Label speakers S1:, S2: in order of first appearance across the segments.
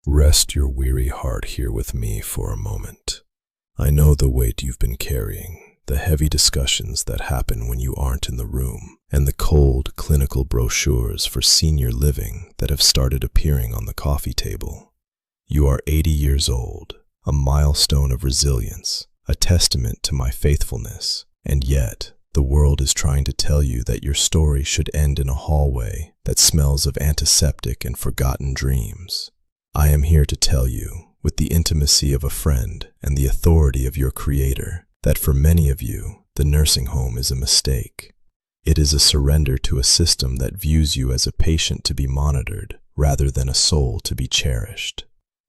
S1: Rest your weary heart here with me for a moment. I know the weight you've been carrying, the heavy discussions that happen when you aren't in the room, and the cold, clinical brochures for senior living that have started appearing on the coffee table. You are 80 years old, a milestone of resilience, a testament to my faithfulness, and yet, the world is trying to tell you that your story should end in a hallway that smells of antiseptic and forgotten dreams. I am here to tell you, with the intimacy of a friend and the authority of your Creator, that for many of you, the nursing home is a mistake. It is a surrender to a system that views you as a patient to be monitored rather than a soul to be cherished.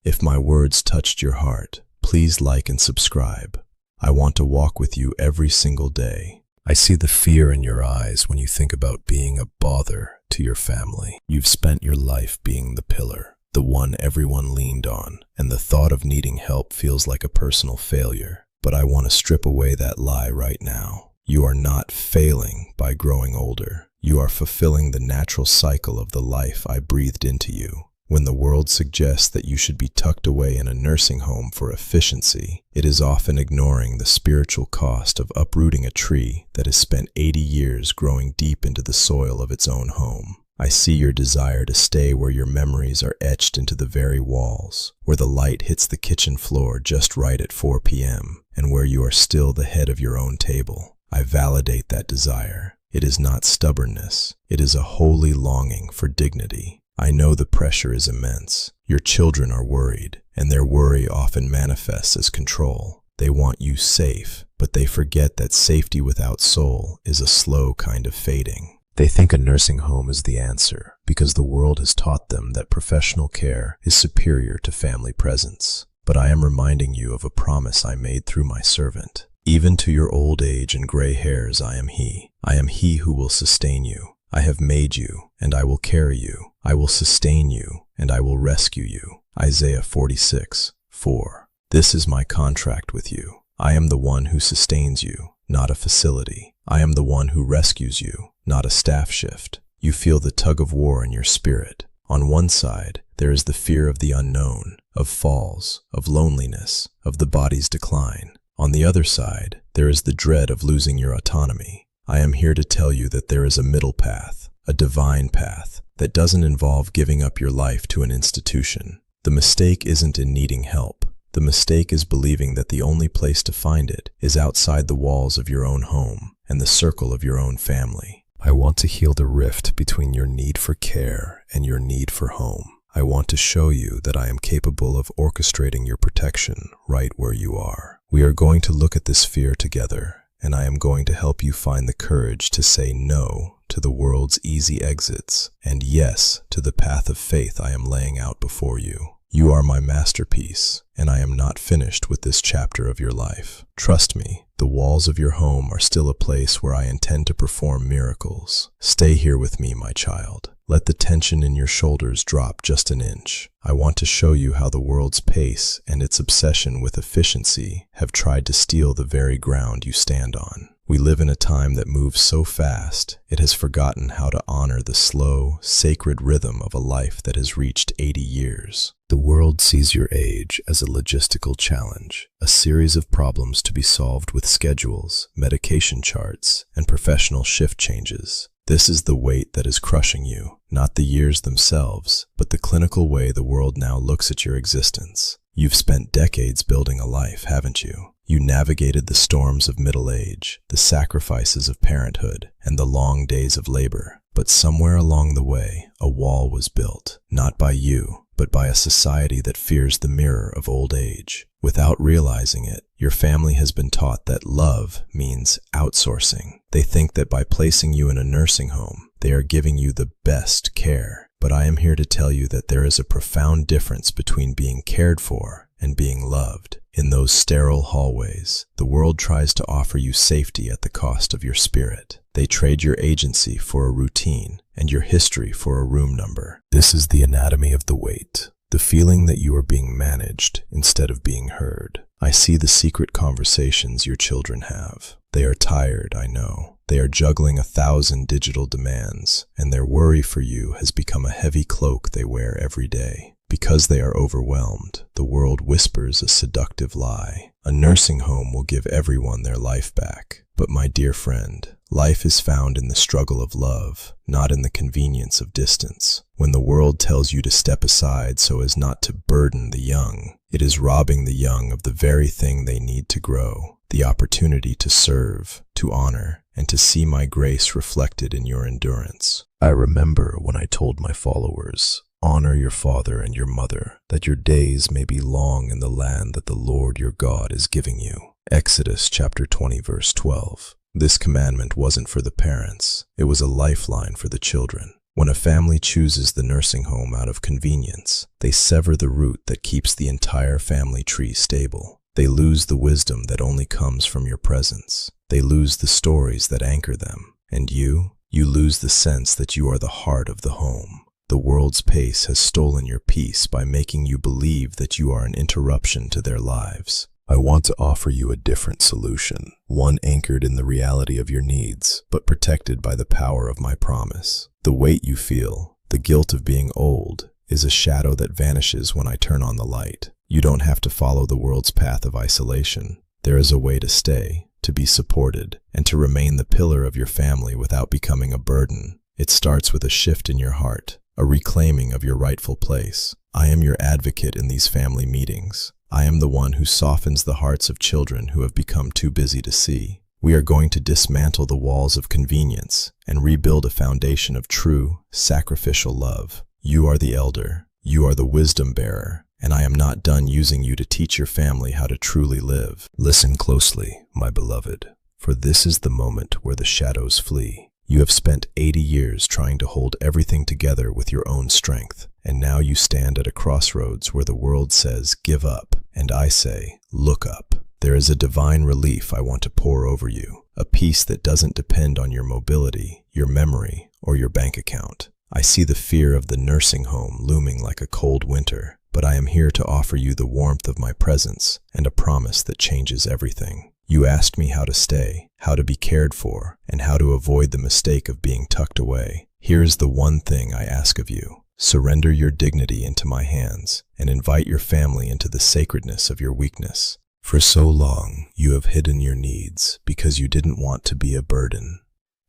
S1: If my words touched your heart, please like and subscribe. I want to walk with you every single day. I see the fear in your eyes when you think about being a bother to your family. You've spent your life being the pillar, the one everyone leaned on, and the thought of needing help feels like a personal failure. But I want to strip away that lie right now. You are not failing by growing older. You are fulfilling the natural cycle of the life I breathed into you. When the world suggests that you should be tucked away in a nursing home for efficiency, it is often ignoring the spiritual cost of uprooting a tree that has spent 80 years growing deep into the soil of its own home. I see your desire to stay where your memories are etched into the very walls, where the light hits the kitchen floor just right at 4 p.m., and where you are still the head of your own table. I validate that desire. It is not stubbornness. It is a holy longing for dignity. I know the pressure is immense. Your children are worried, and their worry often manifests as control. They want you safe, but they forget that safety without soul is a slow kind of fading. They think a nursing home is the answer because the world has taught them that professional care is superior to family presence. But I am reminding you of a promise I made through my servant. Even to your old age and gray hairs I am He. I am He who will sustain you. I have made you, and I will carry you. I will sustain you, and I will rescue you. Isaiah 46:4. This is my contract with you. I am the one who sustains you, not a facility. I am the one who rescues you, not a staff shift. You feel the tug of war in your spirit. On one side, there is the fear of the unknown, of falls, of loneliness, of the body's decline. On the other side, there is the dread of losing your autonomy. I am here to tell you that there is a middle path, a divine path, that doesn't involve giving up your life to an institution. The mistake isn't in needing help. The mistake is believing that the only place to find it is outside the walls of your own home and the circle of your own family. I want to heal the rift between your need for care and your need for home. I want to show you that I am capable of orchestrating your protection right where you are. We are going to look at this fear together, and I am going to help you find the courage to say no to the world's easy exits and yes to the path of faith I am laying out before you. You are my masterpiece, and I am not finished with this chapter of your life. Trust me, the walls of your home are still a place where I intend to perform miracles. Stay here with me, my child. Let the tension in your shoulders drop just an inch. I want to show you how the world's pace and its obsession with efficiency have tried to steal the very ground you stand on. We live in a time that moves so fast, it has forgotten how to honor the slow, sacred rhythm of a life that has reached 80 years. The world sees your age as a logistical challenge, a series of problems to be solved with schedules, medication charts, and professional shift changes. This is the weight that is crushing you, not the years themselves, but the clinical way the world now looks at your existence. You've spent decades building a life, haven't you? You navigated the storms of middle age, the sacrifices of parenthood, and the long days of labor. But somewhere along the way, a wall was built, not by you, but by a society that fears the mirror of old age. Without realizing it, your family has been taught that love means outsourcing. They think that by placing you in a nursing home, they are giving you the best care. But I am here to tell you that there is a profound difference between being cared for and being loved. In those sterile hallways, the world tries to offer you safety at the cost of your spirit. They trade your agency for a routine and your history for a room number. This is the anatomy of the weight, the feeling that you are being managed instead of being heard. I see the secret conversations your children have. They are tired, I know. They are juggling 1,000 digital demands, and their worry for you has become a heavy cloak they wear every day. Because they are overwhelmed, the world whispers a seductive lie. A nursing home will give everyone their life back. But my dear friend, life is found in the struggle of love, not in the convenience of distance. When the world tells you to step aside so as not to burden the young, it is robbing the young of the very thing they need to grow, the opportunity to serve, to honor, and to see my grace reflected in your endurance. I remember when I told my followers, honor your father and your mother, that your days may be long in the land that the Lord your God is giving you. Exodus chapter 20 verse 12. This commandment wasn't for the parents, it was a lifeline for the children. When a family chooses the nursing home out of convenience, they sever the root that keeps the entire family tree stable. They lose the wisdom that only comes from your presence. They lose the stories that anchor them. And you lose the sense that you are the heart of the home. The world's pace has stolen your peace by making you believe that you are an interruption to their lives. I want to offer you a different solution, one anchored in the reality of your needs, but protected by the power of my promise. The weight you feel, the guilt of being old, is a shadow that vanishes when I turn on the light. You don't have to follow the world's path of isolation. There is a way to stay, to be supported, and to remain the pillar of your family without becoming a burden. It starts with a shift in your heart, a reclaiming of your rightful place. I am your advocate in these family meetings. I am the one who softens the hearts of children who have become too busy to see. We are going to dismantle the walls of convenience and rebuild a foundation of true, sacrificial love. You are the elder, you are the wisdom bearer, and I am not done using you to teach your family how to truly live. Listen closely, my beloved, for this is the moment where the shadows flee. You have spent 80 years trying to hold everything together with your own strength, and now you stand at a crossroads where the world says, give up, and I say, look up. There is a divine relief I want to pour over you, a peace that doesn't depend on your mobility, your memory, or your bank account. I see the fear of the nursing home looming like a cold winter, but I am here to offer you the warmth of my presence and a promise that changes everything. You asked me how to stay, how to be cared for, and how to avoid the mistake of being tucked away. Here is the one thing I ask of you. Surrender your dignity into my hands and invite your family into the sacredness of your weakness. For so long, you have hidden your needs because you didn't want to be a burden.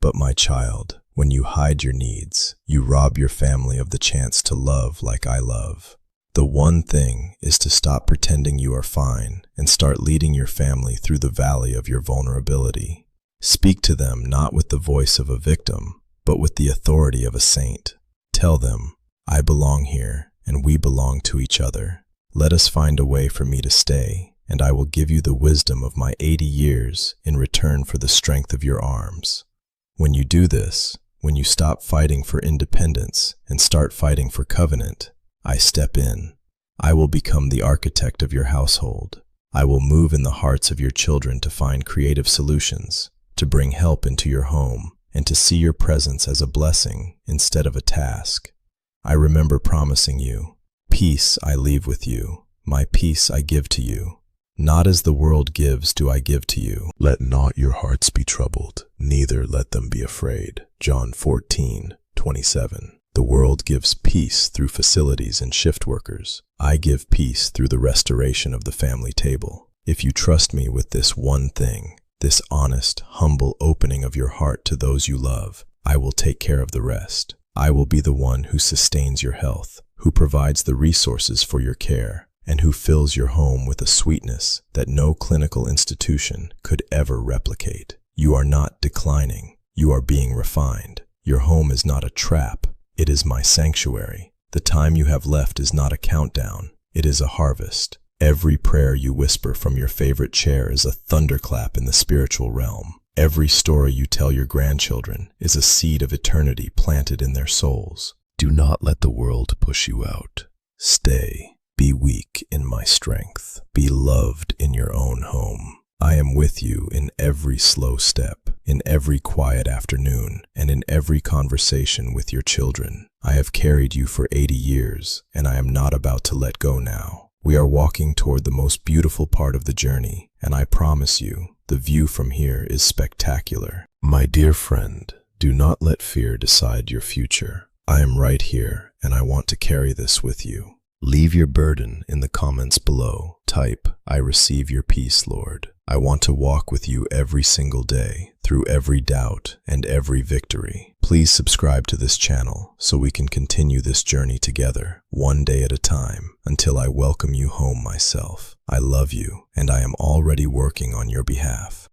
S1: But my child, when you hide your needs, you rob your family of the chance to love like I love. The one thing is to stop pretending you are fine and start leading your family through the valley of your vulnerability. Speak to them not with the voice of a victim, but with the authority of a saint. Tell them, I belong here and we belong to each other. Let us find a way for me to stay, and I will give you the wisdom of my 80 years in return for the strength of your arms. When you do this, when you stop fighting for independence and start fighting for covenant, I step in. I will become the architect of your household. I will move in the hearts of your children to find creative solutions, to bring help into your home, and to see your presence as a blessing instead of a task. I remember promising you, peace I leave with you, my peace I give to you. Not as the world gives do I give to you. Let not your hearts be troubled, neither let them be afraid. John 14:27. The world gives peace through facilities and shift workers. I give peace through the restoration of the family table. If you trust me with this one thing, this honest, humble opening of your heart to those you love, I will take care of the rest. I will be the one who sustains your health, who provides the resources for your care, and who fills your home with a sweetness that no clinical institution could ever replicate. You are not declining. You are being refined. Your home is not a trap. It is my sanctuary. The time you have left is not a countdown. It is a harvest. Every prayer you whisper from your favorite chair is a thunderclap in the spiritual realm. Every story you tell your grandchildren is a seed of eternity planted in their souls. Do not let the world push you out. Stay. Be weak in my strength. Be loved in your own home. I am with you in every slow step, in every quiet afternoon, and in every conversation with your children. I have carried you for 80 years, and I am not about to let go now. We are walking toward the most beautiful part of the journey, and I promise you, the view from here is spectacular. My dear friend, do not let fear decide your future. I am right here, and I want to carry this with you. Leave your burden in the comments below. Type, "I receive your peace, Lord." I want to walk with you every single day, through every doubt and every victory. Please subscribe to this channel so we can continue this journey together, one day at a time, until I welcome you home myself. I love you, and I am already working on your behalf.